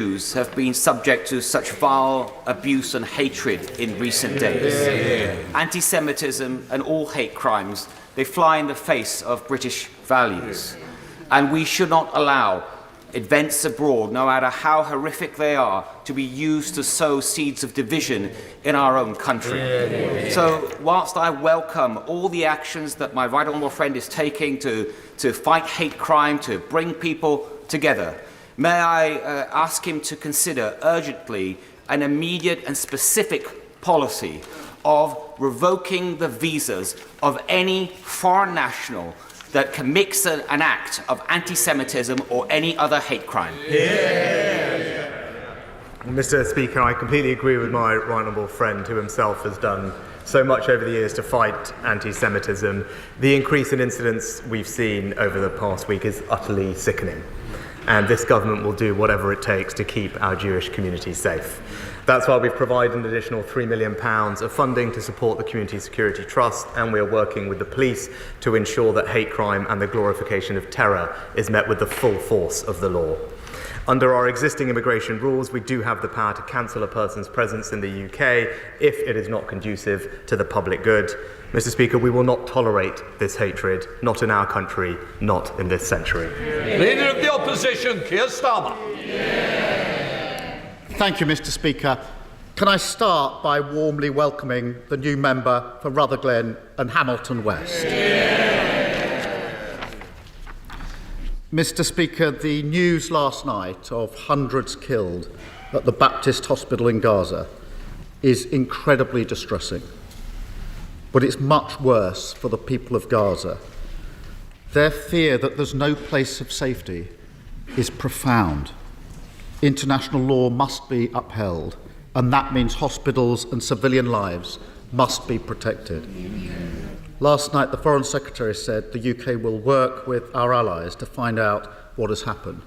PMQs have been subject to such vile abuse and hatred in recent days. Anti-Semitism and all hate crimes, they fly in the face of British values. And we should not allow events abroad, no matter how horrific they are, to be used to sow seeds of division in our own country. So whilst I welcome all the actions that my right honourable friend is taking to fight hate crime, to bring people together, may I ask him to consider urgently an immediate and specific policy of revoking the visas of any foreign national that commits an act of anti-Semitism or any other hate crime. Mr. Speaker, I completely agree with my right honourable friend, who himself has done so much over the years to fight anti-Semitism. The increase in incidents we've seen over the past week is utterly sickening, and this government will do whatever it takes to keep our Jewish community safe. That's why we've provided an additional £3 million of funding to support the Community Security Trust, and we are working with the police to ensure that hate crime and the glorification of terror is met with the full force of the law. Under our existing immigration rules, we do have the power to cancel a person's presence in the UK if it is not conducive to the public good. Mr. Speaker, we will not tolerate this hatred, not in our country, not in this century. Leader of the Opposition, Keir Starmer. Thank you, Mr. Speaker. Can I start by warmly welcoming the new member for Rutherglen and Hamilton West? Mr. Speaker, the news last night of hundreds killed at the Baptist Hospital in Gaza is incredibly distressing. But it's much worse for the people of Gaza. Their fear that there's no place of safety is profound. International law must be upheld, and that means hospitals and civilian lives must be protected. Last night, the Foreign Secretary said the UK will work with our allies to find out what has happened.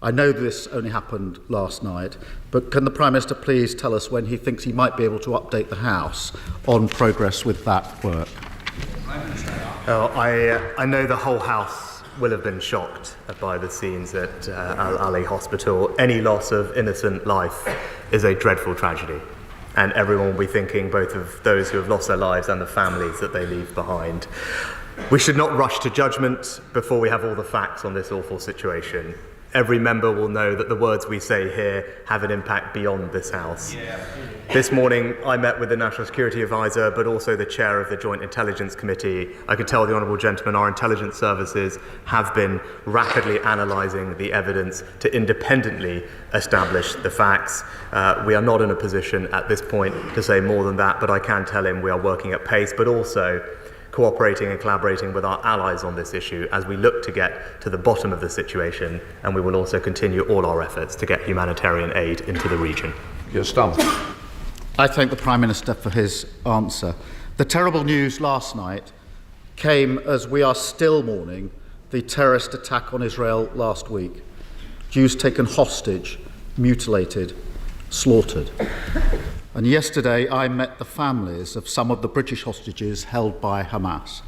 I know this only happened last night, but can the Prime Minister please tell us when he thinks he might be able to update the House on progress with that work? I know the whole House will have been shocked by the scenes at Al Ali Hospital. Any loss of innocent life is a dreadful tragedy, and everyone will be thinking both of those who have lost their lives and the families that they leave behind. We should not rush to judgment before we have all the facts on this awful situation. Every member will know that the words we say here have an impact beyond this House. This morning, I met with the National Security Advisor, but also the chair of the Joint Intelligence Committee. I could tell the honourable gentleman our intelligence services have been rapidly analysing the evidence to independently establish the facts. We are not in a position at this point to say more than that, but I can tell him we are working at pace, but also cooperating and collaborating with our allies on this issue as we look to get to the bottom of the situation, and we will also continue all our efforts to get humanitarian aid into the region. Keir Starmer. I thank the Prime Minister for his answer. The terrible news last night came as we are still mourning the terrorist attack on Israel last week. Jews taken hostage, mutilated, slaughtered. And yesterday I met the families of some of the British hostages held by Hamas.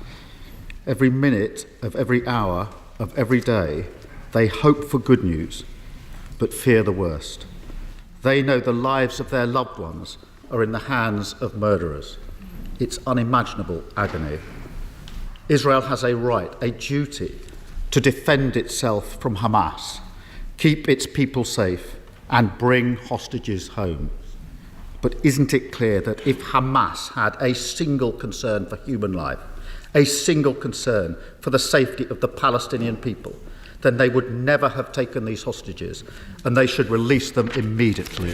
Every minute of every hour of every day, they hope for good news, but fear the worst. They know the lives of their loved ones are in the hands of murderers. It's unimaginable agony. Israel has a right, a duty, to defend itself from Hamas, keep its people safe, and bring hostages home. But isn't it clear that if Hamas had a single concern for human life, a single concern for the safety of the Palestinian people, then they would never have taken these hostages, and they should release them immediately.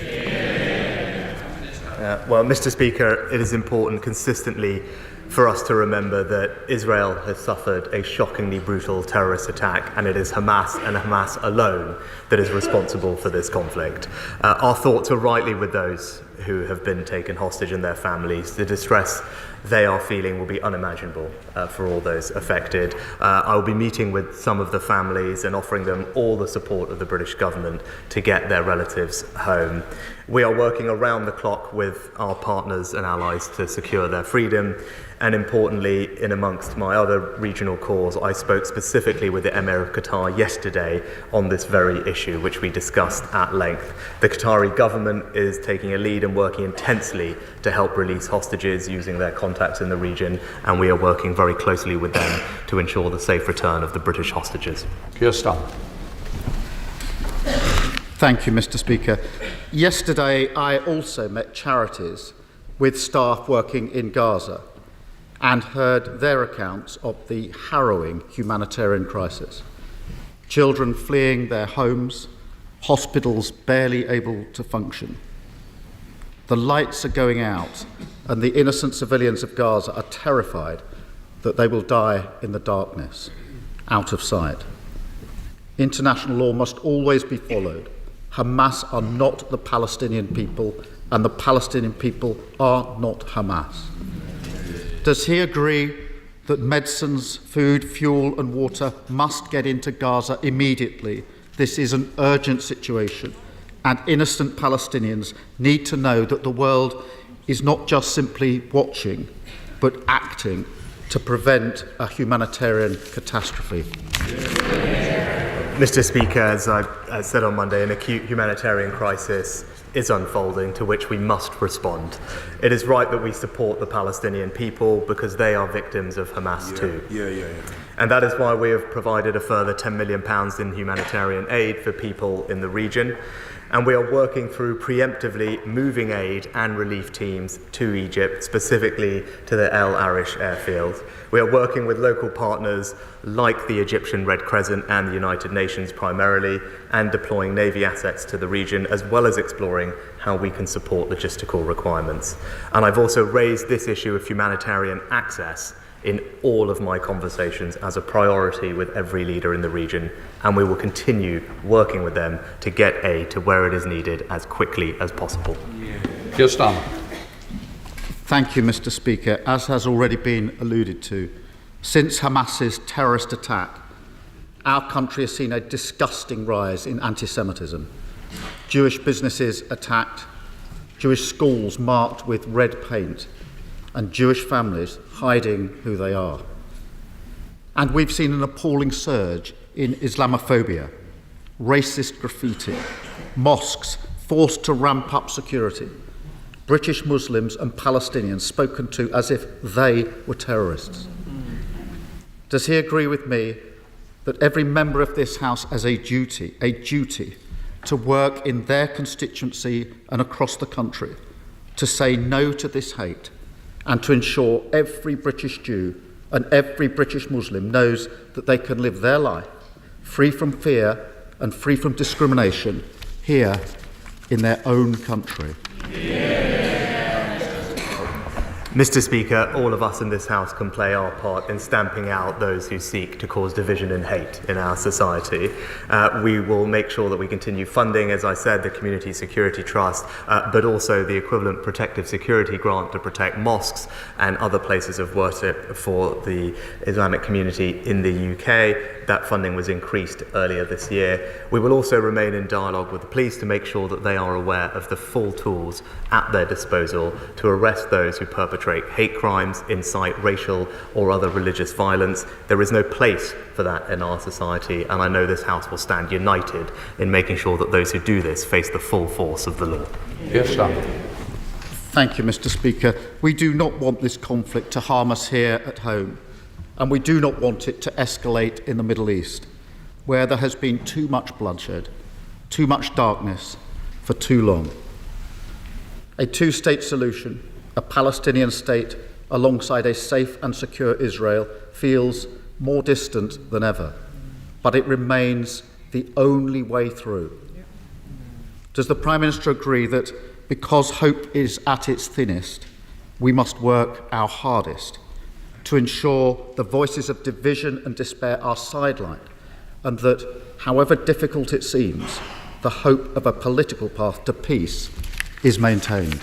Well, Mr. Speaker, it is important consistently for us to remember that Israel has suffered a shockingly brutal terrorist attack, and it is Hamas and Hamas alone that is responsible for this conflict. Our thoughts are rightly with those who have been taken hostage and their families. The distress they are feeling will be unimaginable for all those affected. I will be meeting with some of the families and offering them all the support of the British government to get their relatives home. We are working around the clock with our partners and allies to secure their freedom, And importantly, in amongst my other regional calls, I spoke specifically with the Emir of Qatar yesterday on this very issue, which we discussed at length. The Qatari government is taking a lead and working intensely to help release hostages using their contacts in the region, and we are working very closely with them to ensure the safe return of the British hostages. Keir Starmer. Thank you, Mr. Speaker. Yesterday, I also met charities with staff working in Gaza and heard their accounts of the harrowing humanitarian crisis. Children fleeing their homes, hospitals barely able to function. The lights are going out, and the innocent civilians of Gaza are terrified that they will die in the darkness, out of sight. International law must always be followed. Hamas are not the Palestinian people, and the Palestinian people are not Hamas. Does he agree that medicines, food, fuel and water must get into Gaza immediately? This is an urgent situation, and innocent Palestinians need to know that the world is not just simply watching, but acting to prevent a humanitarian catastrophe. Mr. Speaker, as I said on Monday, an acute humanitarian crisis is unfolding to which we must respond. It is right that we support the Palestinian people because they are victims of Hamas too. And that is why we have provided a further £10 million in humanitarian aid for people in the region. And we are working through preemptively moving aid and relief teams to Egypt, specifically to the El Arish airfield. We are working with local partners like the Egyptian Red Crescent and the United Nations primarily, and deploying Navy assets to the region, as well as exploring how we can support logistical requirements. And I've also raised this issue of humanitarian access in all of my conversations as a priority with every leader in the region, and we will continue working with them to get aid to where it is needed as quickly as possible. Keir Starmer. Thank you, Mr. Speaker. As has already been alluded to, since Hamas's terrorist attack, our country has seen a disgusting rise in anti-Semitism. Jewish businesses attacked, Jewish schools marked with red paint, and Jewish families hiding who they are. And we've seen an appalling surge in Islamophobia, racist graffiti, mosques forced to ramp up security, British Muslims and Palestinians spoken to as if they were terrorists. Does he agree with me that every member of this House has a duty to work in their constituency and across the country to say no to this hate, and to ensure every British Jew and every British Muslim knows that they can live their life free from fear and free from discrimination here in their own country? Mr. Speaker, all of us in this House can play our part in stamping out those who seek to cause division and hate in our society. We will make sure that we continue funding, as I said, the Community Security Trust, but also the equivalent protective security grant to protect mosques and other places of worship for the Islamic community in the UK. That funding was increased earlier this year. We will also remain in dialogue with the police to make sure that they are aware of the full tools at their disposal to arrest those who perpetrate hate crimes, incite racial or other religious violence. There is no place for that in our society, and I know this House will stand united in making sure that those who do this face the full force of the law. Yes, sir. Thank you, Mr. Speaker. We do not want this conflict to harm us here at home, and we do not want it to escalate in the Middle East, where there has been too much bloodshed, too much darkness for too long. A two-state solution, a Palestinian state alongside a safe and secure Israel, feels more distant than ever, but it remains the only way through. Does the Prime Minister agree that because hope is at its thinnest, we must work our hardest to ensure the voices of division and despair are sidelined, and that, however difficult it seems, the hope of a political path to peace is maintained?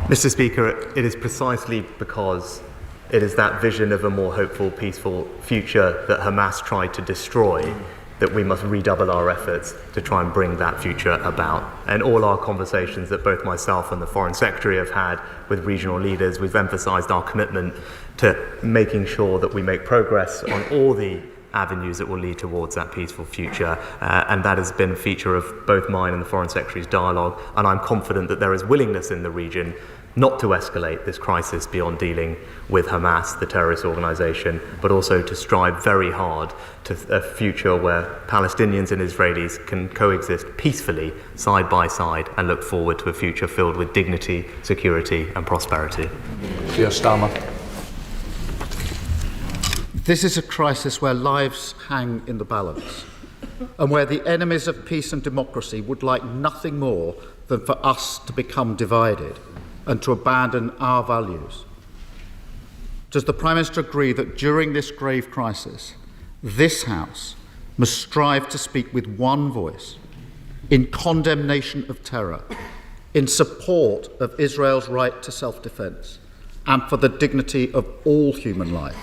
Mr. Speaker, it is precisely because it is that vision of a more hopeful, peaceful future that Hamas tried to destroy that we must redouble our efforts to try and bring that future about. And all our conversations that both myself and the Foreign Secretary have had with regional leaders, we've emphasised our commitment to making sure that we make progress on all the avenues that will lead towards that peaceful future. And that has been a feature of both mine and the Foreign Secretary's dialogue. And I'm confident that there is willingness in the region not to escalate this crisis beyond dealing with Hamas, the terrorist organisation, but also to strive very hard to a future where Palestinians and Israelis can coexist peacefully, side by side, and look forward to a future filled with dignity, security and prosperity. Keir Starmer. This is a crisis where lives hang in the balance, and where the enemies of peace and democracy would like nothing more than for us to become divided and to abandon our values. Does the Prime Minister agree that during this grave crisis, this House must strive to speak with one voice in condemnation of terror, in support of Israel's right to self-defence, and for the dignity of all human life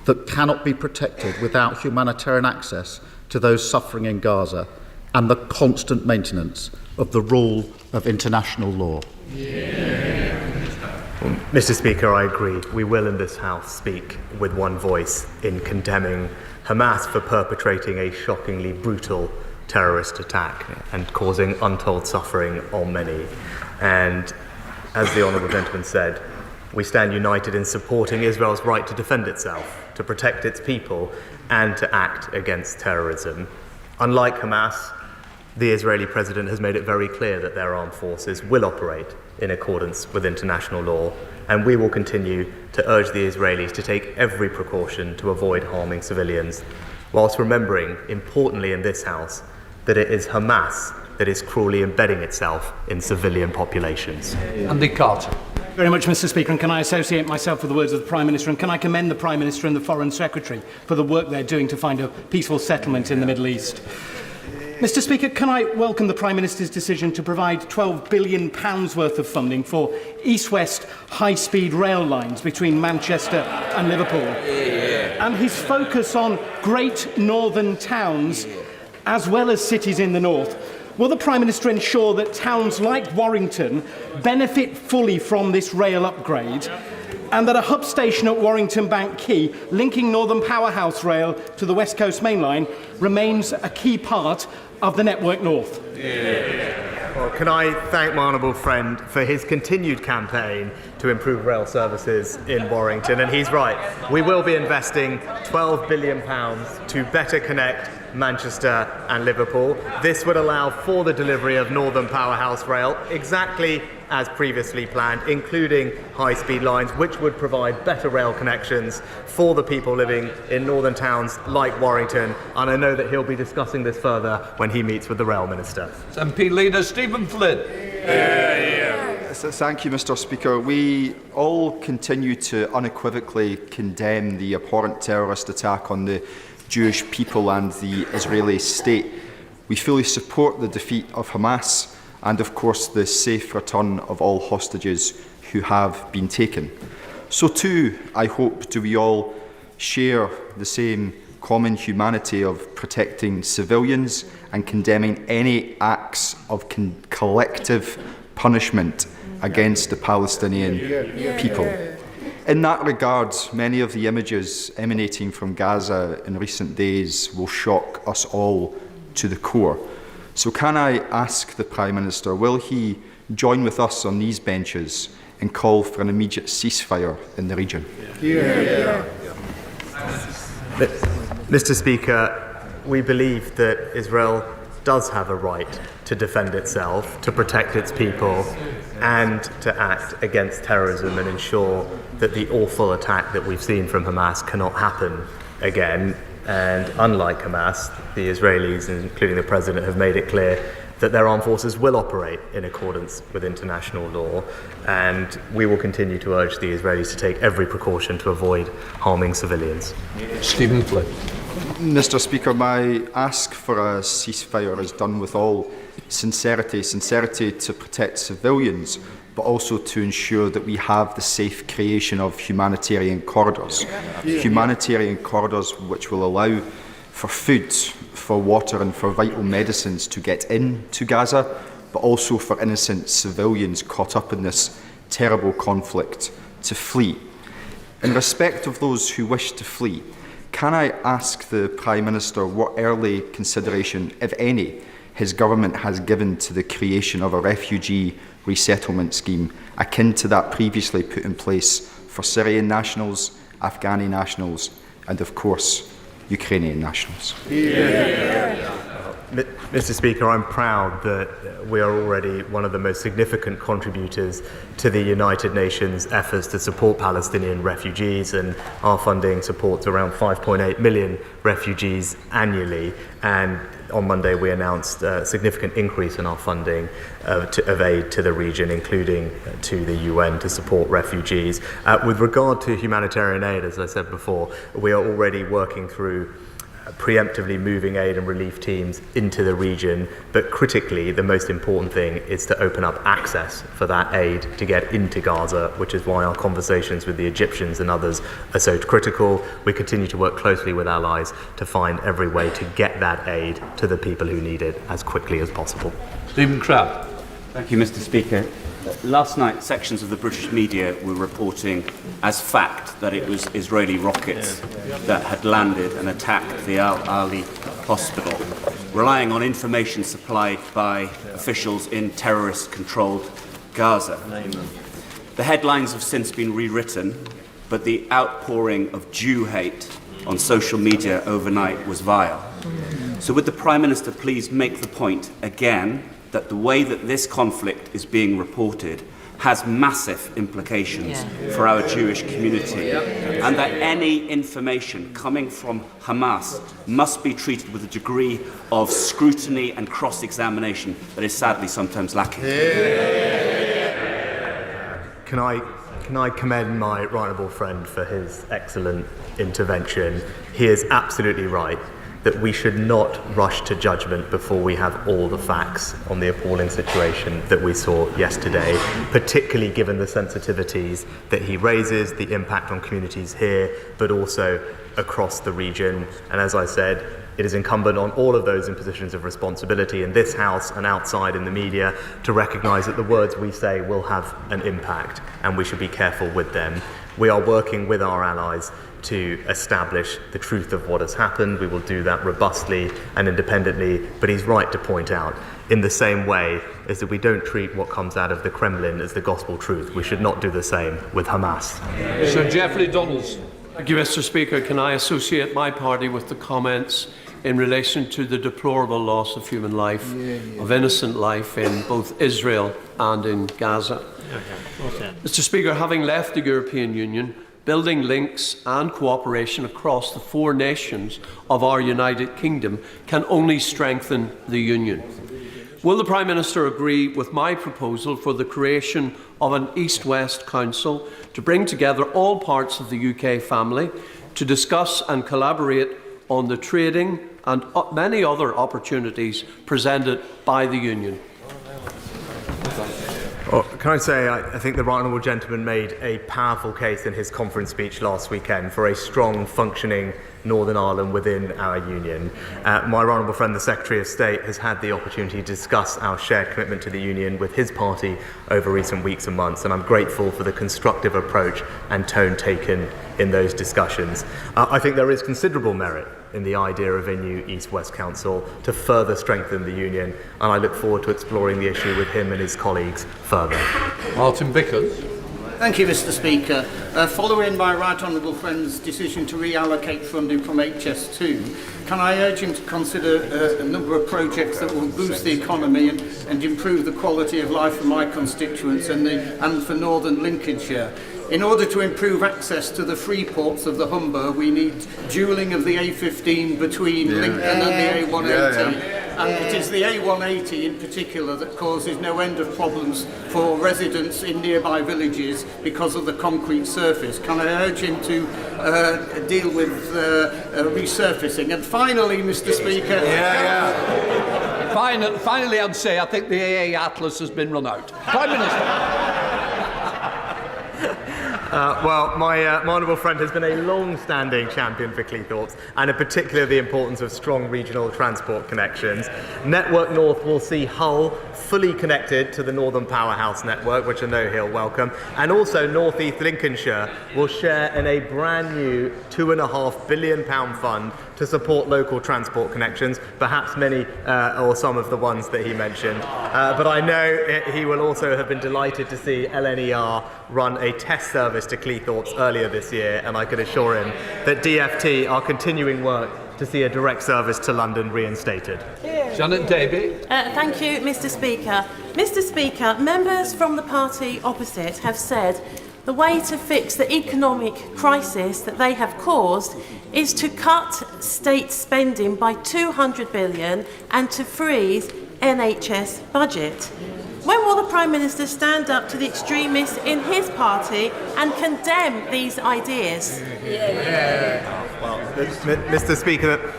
that cannot be protected without humanitarian access to those suffering in Gaza and the constant maintenance of the rule of international law? Mr. Speaker, I agree. We will in this House speak with one voice in condemning Hamas for perpetrating a shockingly brutal terrorist attack and causing untold suffering on many. And as the Honourable Gentleman said, we stand united in supporting Israel's right to defend itself, to protect its people, and to act against terrorism. Unlike Hamas, the Israeli president has made it very clear that their armed forces will operate in accordance with international law, and we will continue to urge the Israelis to take every precaution to avoid harming civilians, whilst remembering, importantly in this House, that it is Hamas that is cruelly embedding itself in civilian populations. Andy Carter. Very much, Mr. Speaker, and can I associate myself with the words of the Prime Minister, and can I commend the Prime Minister and the Foreign Secretary for the work they're doing to find a peaceful settlement in the Middle East. Mr. Speaker, can I welcome the Prime Minister's decision to provide £12 billion worth of funding for east-west high-speed rail lines between Manchester and Liverpool, and his focus on great northern towns as well as cities in the north. Will the Prime Minister ensure that towns like Warrington benefit fully from this rail upgrade, and that a hub station at Warrington Bank Quay, linking Northern Powerhouse Rail to the West Coast Main Line, remains a key part of the Network North? Well, can I thank my honourable friend for his continued campaign to improve rail services in Warrington, and he's right. We will be investing £12 billion to better connect Manchester and Liverpool. This would allow for the delivery of Northern Powerhouse Rail exactly as previously planned, including high-speed lines, which would provide better rail connections for the people living in northern towns like Warrington. And I know that he'll be discussing this further when he meets with the Rail Minister. MP Leader Stephen Flynn. Thank you, Mr. Speaker. We all continue to unequivocally condemn the abhorrent terrorist attack on the Jewish people and the Israeli state. We fully support the defeat of Hamas and, of course, the safe return of all hostages who have been taken. So too, I hope, do we all share the same common humanity of protecting civilians and condemning any acts of collective punishment against the Palestinian people. In that regard, many of the images emanating from Gaza in recent days will shock us all to the core. So can I ask the Prime Minister, will he join with us on these benches and call for an immediate ceasefire in the region? Mr. Speaker, we believe that Israel does have a right to defend itself, to protect its people, and to act against terrorism and ensure that the awful attack that we've seen from Hamas cannot happen again. And unlike Hamas, the Israelis, including the President, have made it clear that their armed forces will operate in accordance with international law, and we will continue to urge the Israelis to take every precaution to avoid harming civilians. Stephen Flynn. Mr. Speaker, my ask for a ceasefire is done with all sincerity to protect civilians, but also to ensure that we have the safe creation of humanitarian corridors. Humanitarian corridors which will allow for food, for water and for vital medicines to get into Gaza, but also for innocent civilians caught up in this terrible conflict to flee. In respect of those who wish to flee, can I ask the Prime Minister what early consideration, if any, his government has given to the creation of a refugee resettlement scheme akin to that previously put in place for Syrian nationals, Afghani nationals, and of course, Ukrainian nationals? Mr. Speaker, I'm proud that we are already one of the most significant contributors to the United Nations efforts to support Palestinian refugees, and our funding supports around 5.8 million refugees annually. And on Monday we announced a significant increase in our funding of aid to the region, including to the UN, to support refugees. With regard to humanitarian aid, as I said before, we are already working through preemptively moving aid and relief teams into the region, but critically the most important thing is to open up access for that aid to get into Gaza, which is why our conversations with the Egyptians and others are so critical. We continue to work closely with allies to find every way to get that aid to the people who need it as quickly as possible. Stephen Crabb. Thank you, Mr. Speaker. Last night, sections of the British media were reporting as fact that it was Israeli rockets that had landed and attacked the Al-Ali hospital, relying on information supplied by officials in terrorist-controlled Gaza. The headlines have since been rewritten, but the outpouring of Jew hate on social media overnight was vile. So would the Prime Minister please make the point again that the way that this conflict is being reported has massive implications for our Jewish community, and that any information coming from Hamas must be treated with a degree of scrutiny and cross-examination that is sadly sometimes lacking? Can I commend my right honourable friend for his excellent intervention? He is absolutely right that we should not rush to judgment before we have all the facts on the appalling situation that we saw yesterday, particularly given the sensitivities that he raises, the impact on communities here, but also across the region. And as I said, it is incumbent on all of those in positions of responsibility in this House and outside in the media to recognise that the words we say will have an impact, and we should be careful with them. We are working with our allies to establish the truth of what has happened. We will do that robustly and independently, but he's right to point out, in the same way as that we don't treat what comes out of the Kremlin as the gospel truth, we should not do the same with Hamas. Sir Geoffrey Donaldson. Thank you, Mr. Speaker. Can I associate my party with the comments in relation to the deplorable loss of human life, of innocent life in both Israel and in Gaza? Mr. Speaker, having left the European Union, building links and cooperation across the four nations of our United Kingdom can only strengthen the Union. Will the Prime Minister agree with my proposal for the creation of an East-West Council to bring together all parts of the UK family to discuss and collaborate on the trading and many other opportunities presented by the Union? Well, can I say, I think the right honourable gentleman made a powerful case in his conference speech last weekend for a strong, functioning Northern Ireland within our union. My right honourable friend, the Secretary of State, has had the opportunity to discuss our shared commitment to the union with his party over recent weeks and months, and I'm grateful for the constructive approach and tone taken in those discussions. I think there is considerable merit in the idea of a new East-West Council to further strengthen the union, and I look forward to exploring the issue with him and his colleagues further. Martin Vickers. Thank you, Mr. Speaker. Following my right honourable friend's decision to reallocate funding from HS2, can I urge him to consider a number of projects that will boost the economy and improve the quality of life for my constituents and for Northern Lincolnshire? In order to improve access to the free ports of the Humber, we need dualling of the A15 between Lincoln and the A180. And it is the A180 in particular that causes no end of problems for residents in nearby villages because of the concrete surface. Can I urge him to deal with resurfacing? And finally, Mr. Speaker... Finally, I'd say I think the AA Atlas has been run out. Prime Minister. Well, my honourable friend has been a long-standing champion for Cleethorpes, and in particular the importance of strong regional transport connections. Network North will see Hull fully connected to the Northern Powerhouse network, which I know he'll welcome, and also North East Lincolnshire will share in a brand new £2.5 billion fund to support local transport connections, perhaps many or some of the ones that he mentioned. But I know he will also have been delighted to see LNER run a test service to Cleethorpes earlier this year, and I can assure him that DFT are continuing work to see a direct service to London reinstated. Janet Davey. Thank you, Mr. Speaker. Mr. Speaker, members from the party opposite have said the way to fix the economic crisis that they have caused is to cut state spending by £200 billion and to freeze NHS budget. When will the Prime Minister stand up to the extremists in his party and condemn these ideas? Well, Mr. Speaker,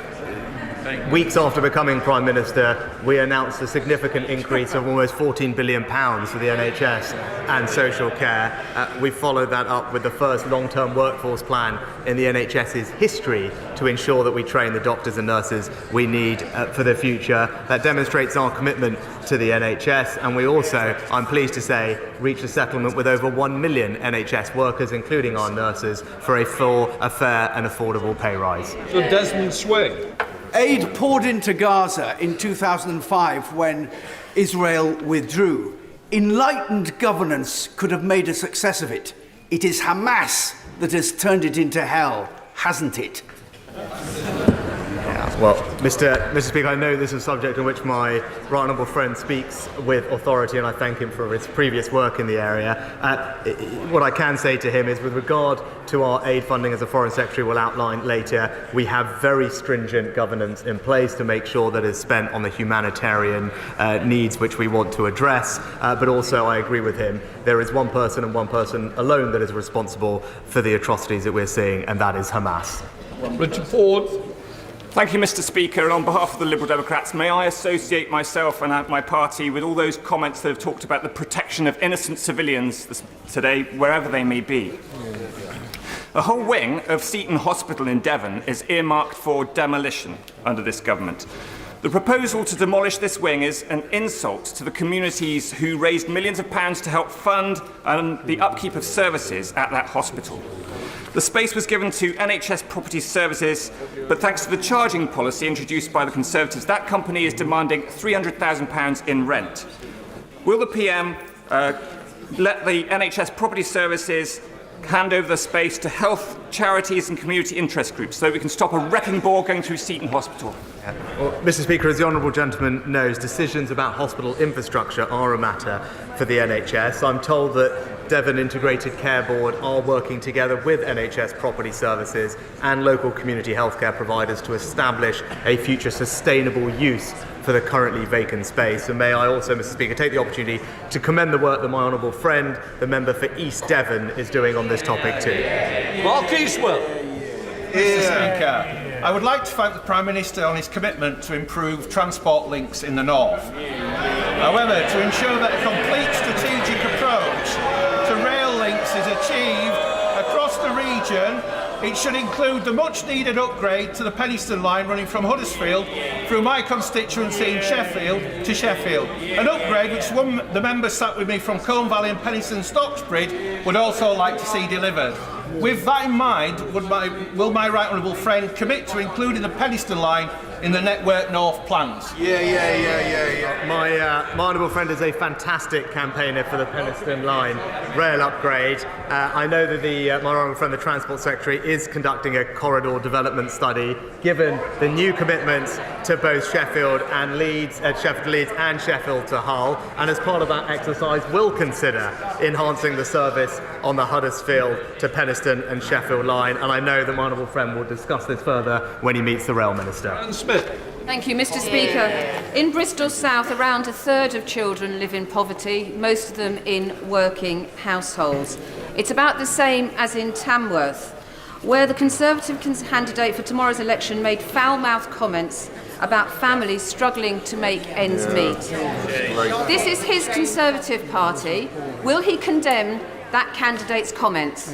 weeks after becoming Prime Minister, we announced a significant increase of almost £14 billion for the NHS and social care. We followed that up with the first long-term workforce plan in the NHS's history to ensure that we train the doctors and nurses we need for the future. That demonstrates our commitment to the NHS, and we also, I'm pleased to say, reached a settlement with over 1 million NHS workers, including our nurses, for a full, a fair and affordable pay rise. So Desmond Swing. Aid poured into Gaza in 2005 when Israel withdrew. Enlightened governance could have made a success of it. It is Hamas that has turned it into hell, hasn't it? Well, Mr. Speaker, I know this is a subject on which my right honourable friend speaks with authority, and I thank him for his previous work in the area. What I can say to him is, with regard to our aid funding, as the Foreign Secretary will outline later, we have very stringent governance in place to make sure that it's spent on the humanitarian needs which we want to address. But also, I agree with him, there is one person and one person alone that is responsible for the atrocities that we're seeing, and that is Hamas. Richard Ford. Thank you, Mr. Speaker. And on behalf of the Liberal Democrats, may I associate myself and my party with all those comments that have talked about the protection of innocent civilians today, wherever they may be. A whole wing of Seton Hospital in Devon is earmarked for demolition under this government. The proposal to demolish this wing is an insult to the communities who raised millions of pounds to help fund the upkeep of services at that hospital. The space was given to NHS Property Services, but thanks to the charging policy introduced by the Conservatives, that company is demanding £300,000 in rent. Will the PM let the NHS Property Services hand over the space to health charities and community interest groups so that we can stop a wrecking ball going through Seton Hospital? Well, Mr. Speaker, as the honourable gentleman knows, decisions about hospital infrastructure are a matter for the NHS. I'm told that Devon Integrated Care Board are working together with NHS Property Services and local community healthcare providers to establish a future sustainable use for the currently vacant space. And may I also, Mr. Speaker, take the opportunity to commend the work that my honourable friend, the member for East Devon, is doing on this topic too. Mark Eastwell. Mr. Speaker, I would like to thank the Prime Minister on his commitment to improve transport links in the north. However, to ensure that a complete strategic approach to rail links is achieved across the region, it should include the much-needed upgrade to the Penistone line running from Huddersfield through my constituency in Sheffield to Sheffield. An upgrade which the member sat with me from Colne Valley and Penistone Stocksbridge would also like to see delivered. With that in mind, will my right honourable friend commit to including the Penistone line in the Network North plans? My honourable friend is a fantastic campaigner for the Penistone line rail upgrade. I know that my honourable friend, the Transport Secretary, is conducting a corridor development study. Given the new commitments to both Sheffield and Leeds, Sheffield Leeds and Sheffield to Hull, and as part of that exercise, will consider enhancing the service on the Huddersfield to Penistone and Sheffield line. And I know that my honourable friend will discuss this further when he meets the Rail Minister. Anne Smith. Thank you, Mr. Speaker. In Bristol South, around a third of children live in poverty, most of them in working households. It's about the same as in Tamworth, where the Conservative candidate for tomorrow's election made foul-mouthed comments about families struggling to make ends meet. This is his Conservative Party. Will he condemn that candidate's comments?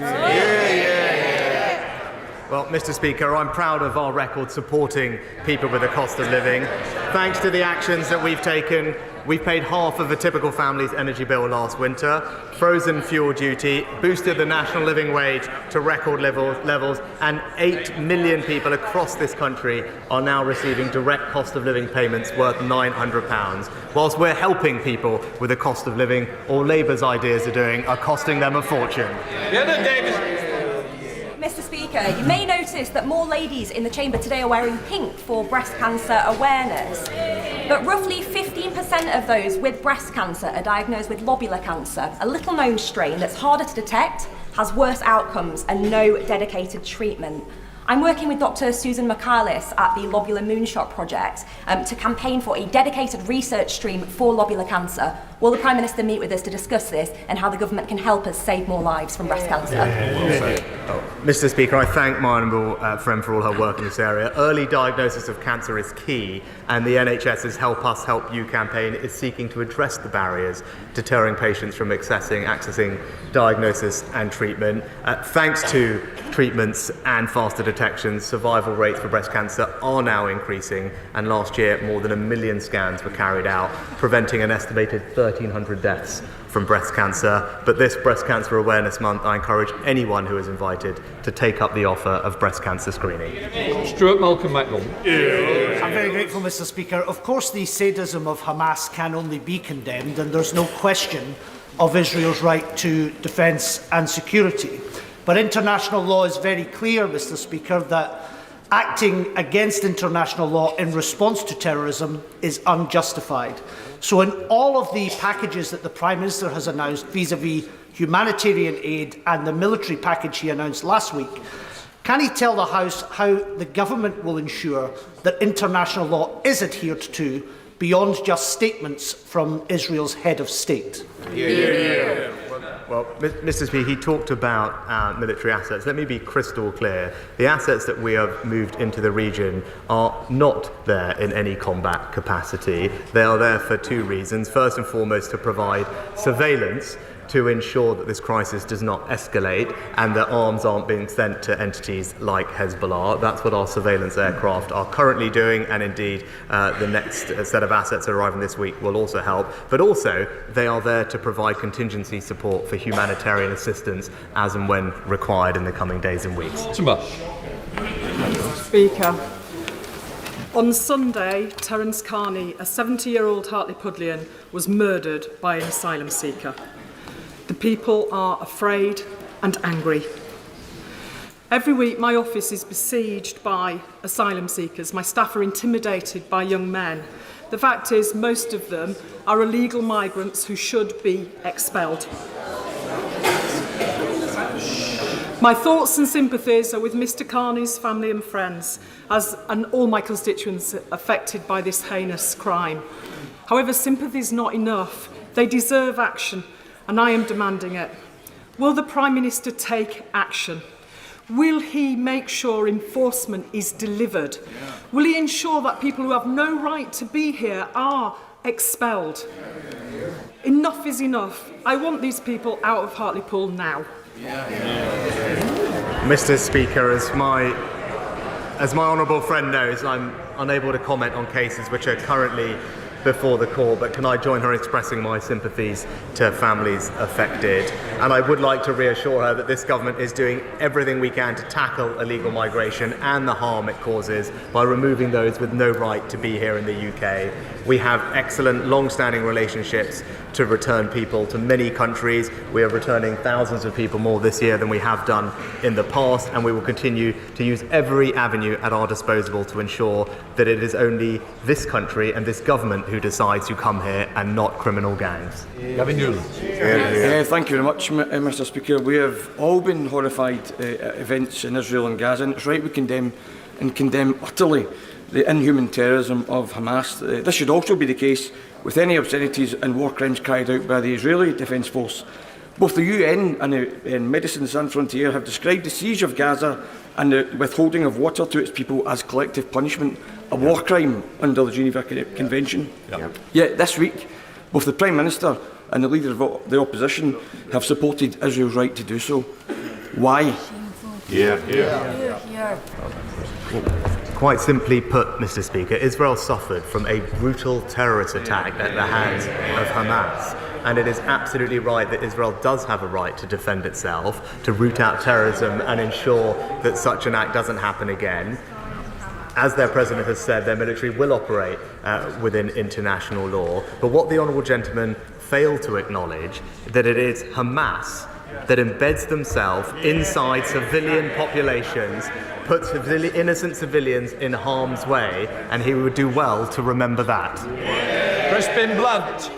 Well, Mr. Speaker, I'm proud of our record supporting people with the cost of living. Thanks to the actions that we've taken, we've paid half of a typical family's energy bill last winter, frozen fuel duty, boosted the national living wage to record levels, and 8 million people across this country are now receiving direct cost of living payments worth £900. Whilst we're helping people with the cost of living, all Labour's ideas are costing them a fortune. Mr. Speaker, you may notice that more ladies in the chamber today are wearing pink for breast cancer awareness. But roughly 15% of those with breast cancer are diagnosed with lobular cancer, a little known strain that's harder to detect, has worse outcomes and no dedicated treatment. I'm working with Dr. Susan McCarlis at the Lobular Moonshot Project to campaign for a dedicated research stream for lobular cancer. Will the Prime Minister meet with us to discuss this and how the government can help us save more lives from breast cancer? Mr. Speaker, I thank my honourable friend for all her work in this area. Early diagnosis of cancer is key, and the NHS's Help Us Help You campaign is seeking to address the barriers deterring patients from accessing diagnosis and treatment. Thanks to treatments and faster detection, survival rates for breast cancer are now increasing, and last year more than 1 million scans were carried out, preventing an estimated 1,300 deaths from breast cancer. But this Breast Cancer Awareness Month, I encourage anyone who is invited to take up the offer of breast cancer screening. Stuart Malcolm-Macdonald. I'm very grateful, Mr. Speaker. Of course, the sadism of Hamas can only be condemned, and there's no question of Israel's right to defence and security. But international law is very clear, Mr. Speaker, that acting against international law in response to terrorism is unjustified. So in all of the packages that the Prime Minister has announced vis-à-vis humanitarian aid and the military package he announced last week, can he tell the House how the government will ensure that international law is adhered to beyond just statements from Israel's head of state? Well, Mr. Speaker, he talked about military assets. Let me be crystal clear. The assets that we have moved into the region are not there in any combat capacity. They are there for two reasons. First and foremost, to provide surveillance to ensure that this crisis does not escalate and that arms aren't being sent to entities like Hezbollah. That's what our surveillance aircraft are currently doing, and indeed the next set of assets arriving this week will also help. But also, they are there to provide contingency support for humanitarian assistance as and when required in the coming days and weeks. Speaker, on Sunday, Terence Carney, a 70-year-old Hartlepoolian, was murdered by an asylum seeker. The people are afraid and angry. Every week, my office is besieged by asylum seekers. My staff are intimidated by young men. The fact is, most of them are illegal migrants who should be expelled. My thoughts and sympathies are with Mr. Carney's family and friends, and all my constituents affected by this heinous crime. However, sympathy is not enough. They deserve action, and I am demanding it. Will the Prime Minister take action? Will he make sure enforcement is delivered? Will he ensure that people who have no right to be here are expelled? Enough is enough. I want these people out of Hartlepool now. Mr. Speaker, as my honourable friend knows, I'm unable to comment on cases which are currently before the court, but can I join her in expressing my sympathies to families affected? And I would like to reassure her that this government is doing everything we can to tackle illegal migration and the harm it causes by removing those with no right to be here in the UK. We have excellent long-standing relationships to return people to many countries. We are returning thousands of people more this year than we have done in the past, and we will continue to use every avenue at our disposal to ensure that it is only this country and this government who decides who come here and not criminal gangs. Gavin Newland. Thank you very much, Mr. Speaker. We have all been horrified events in Israel and Gaza, and it's right we condemn utterly the inhuman terrorism of Hamas. This should also be the case with any obscenities and war crimes carried out by the Israeli Defence Force. Both the UN and Medicine Sans Frontières have described the siege of Gaza and the withholding of water to its people as collective punishment, a war crime under the Geneva Convention. Yet this week, both the Prime Minister and the leaders of the opposition have supported Israel's right to do so. Why? Quite simply put, Mr. Speaker, Israel suffered from a brutal terrorist attack at the hands of Hamas. And it is absolutely right that Israel does have a right to defend itself, to root out terrorism and ensure that such an act doesn't happen again. As their president has said, their military will operate within international law. But what the honourable gentleman failed to acknowledge, that it is Hamas that embeds themselves inside civilian populations, puts innocent civilians in harm's way, and he would do well to remember that. Crispin Blunt.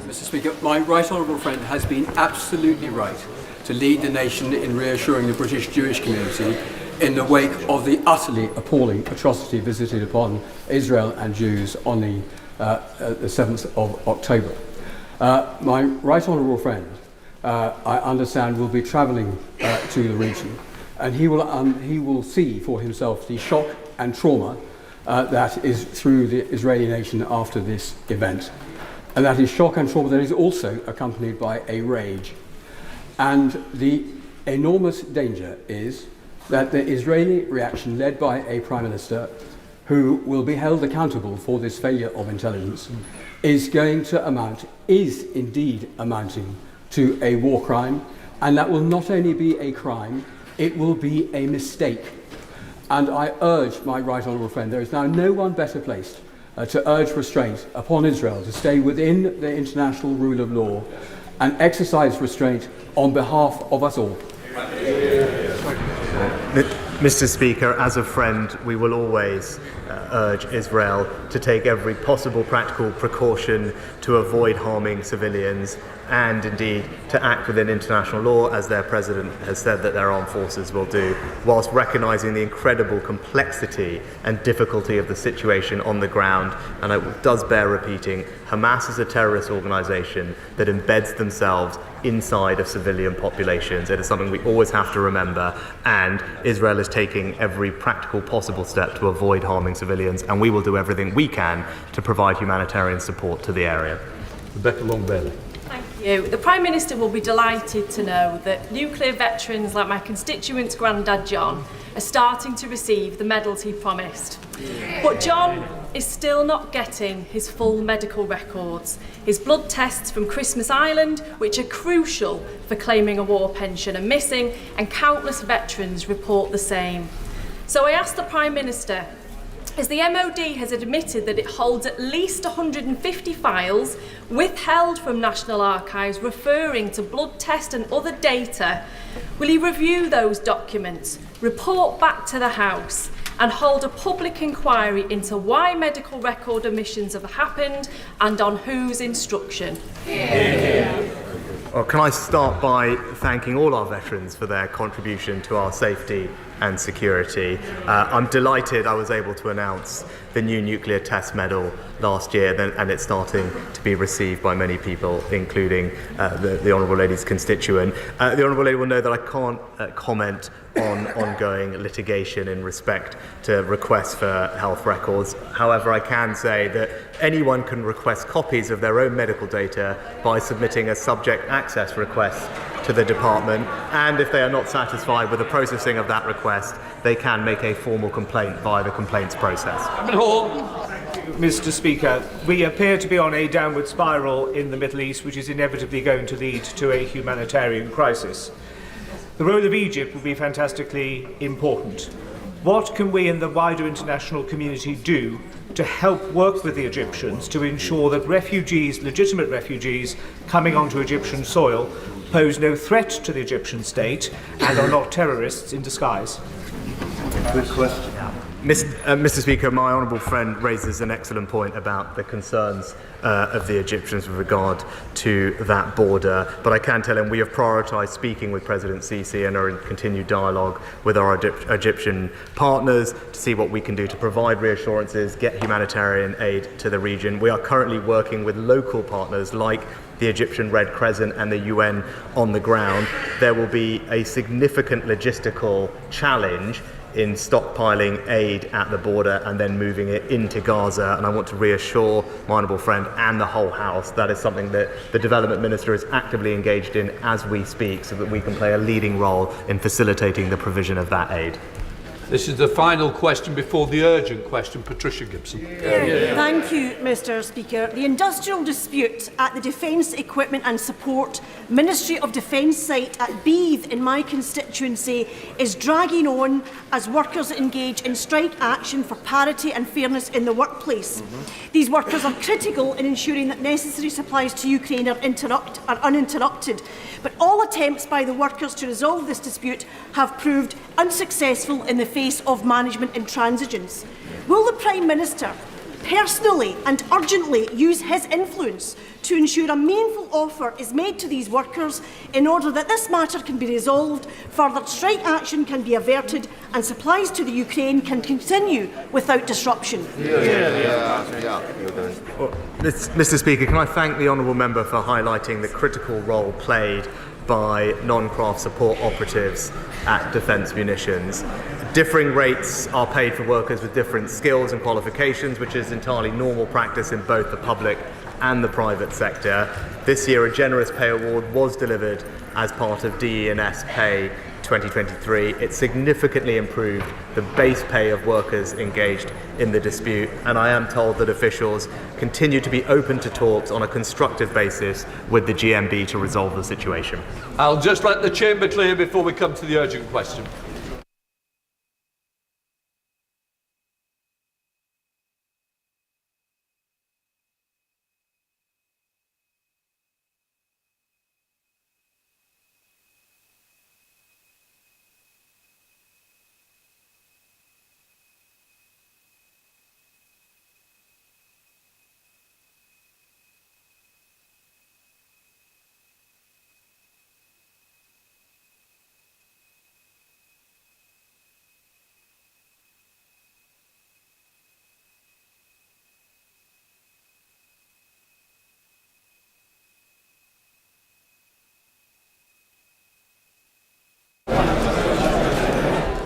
Mr. Speaker, my right honourable friend has been absolutely right to lead the nation in reassuring the British Jewish community in the wake of the utterly appalling atrocity visited upon Israel and Jews on the 7th of October. My right honourable friend, I understand, will be travelling to the region, and he will see for himself the shock and trauma that is through the Israeli nation after this event. And that is shock and trauma that is also accompanied by a rage. And the enormous danger is that the Israeli reaction, led by a Prime Minister who will be held accountable for this failure of intelligence, is indeed amounting to a war crime, and that will not only be a crime, it will be a mistake. And I urge my right honourable friend, there is now no one better placed to urge restraint upon Israel to stay within the international rule of law and exercise restraint on behalf of us all. Mr. Speaker, as a friend, we will always urge Israel to take every possible practical precaution to avoid harming civilians and indeed to act within international law, as their president has said that their armed forces will do, whilst recognising the incredible complexity and difficulty of the situation on the ground. And it does bear repeating, Hamas is a terrorist organisation that embeds themselves inside of civilian populations. It is something we always have to remember, and Israel is taking every practical possible step to avoid harming civilians, and we will do everything we can to provide humanitarian support to the area. Rebecca Long-Bailey. Thank you. The Prime Minister will be delighted to know that nuclear veterans like my constituent's granddad John are starting to receive the medals he promised. But John is still not getting his full medical records. His blood tests from Christmas Island, which are crucial for claiming a war pension, are missing, and countless veterans report the same. So I asked the Prime Minister, as the MOD has admitted that it holds at least 150 files withheld from National Archives referring to blood test and other data, will he review those documents, report back to the House and hold a public inquiry into why medical record omissions have happened and on whose instruction? Well, can I start by thanking all our veterans for their contribution to our safety and security. I'm delighted I was able to announce the new nuclear test medal last year, and it's starting to be received by many people, including the Honourable Lady's constituent. The Honourable Lady will know that I can't comment on ongoing litigation in respect to requests for health records. However, I can say that anyone can request copies of their own medical data by submitting a subject access request to the department, and if they are not satisfied with the processing of that request, they can make a formal complaint via the complaints process. Mr. Speaker, we appear to be on a downward spiral in the Middle East, which is inevitably going to lead to a humanitarian crisis. The role of Egypt will be fantastically important. What can we in the wider international community do to help work with the Egyptians to ensure that refugees, legitimate refugees, coming onto Egyptian soil pose no threat to the Egyptian state and are not terrorists in disguise? Good question. Mr. Speaker, my honourable friend raises an excellent point about the concerns of the Egyptians with regard to that border, but I can tell him we have prioritised speaking with President Sisi and are in continued dialogue with our Egyptian partners to see what we can do to provide reassurances, get humanitarian aid to the region. We are currently working with local partners like the Egyptian Red Crescent and the UN on the ground. There will be a significant logistical challenge in stockpiling aid at the border and then moving it into Gaza. And I want to reassure my honourable friend and the whole House that is something that the Development Minister is actively engaged in as we speak, so that we can play a leading role in facilitating the provision of that aid. This is the final question before the urgent question. Patricia Gibson. Thank you, Mr Speaker. The industrial dispute at the Defence Equipment and Support Ministry of Defence site at Beith in my constituency is dragging on as workers engage in strike action for parity and fairness in the workplace. These workers are critical in ensuring that necessary supplies to Ukraine are uninterrupted, but all attempts by the workers to resolve this dispute have proved unsuccessful in the face of management intransigence. Will the Prime Minister personally and urgently use his influence to ensure a meaningful offer is made to these workers in order that this matter can be resolved, further strike action can be averted and supplies to the Ukraine can continue without disruption? Mr Speaker, can I thank the honourable member for highlighting the critical role played by non-craft support operatives at Defence Munitions. Differing rates are paid for workers with different skills and qualifications, which is entirely normal practice in both the public and the private sector. This year, a generous pay award was delivered as part of DE&S Pay 2023. It significantly improved the base pay of workers engaged in the dispute, and I am told that officials continue to be open to talks on a constructive basis with the GMB to resolve the situation. I'll just let the chamber clear before we come to the urgent question.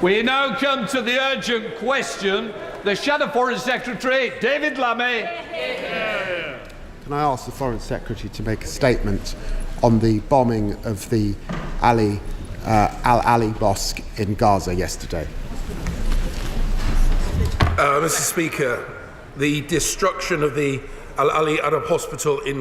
We now come to the urgent question. The Shadow Foreign Secretary, David Lammy. Can I ask the Foreign Secretary to make a statement on the bombing of the Al-Ali Mosque in Gaza yesterday? Mr. Speaker, the destruction of the Al-Ali Arab Hospital in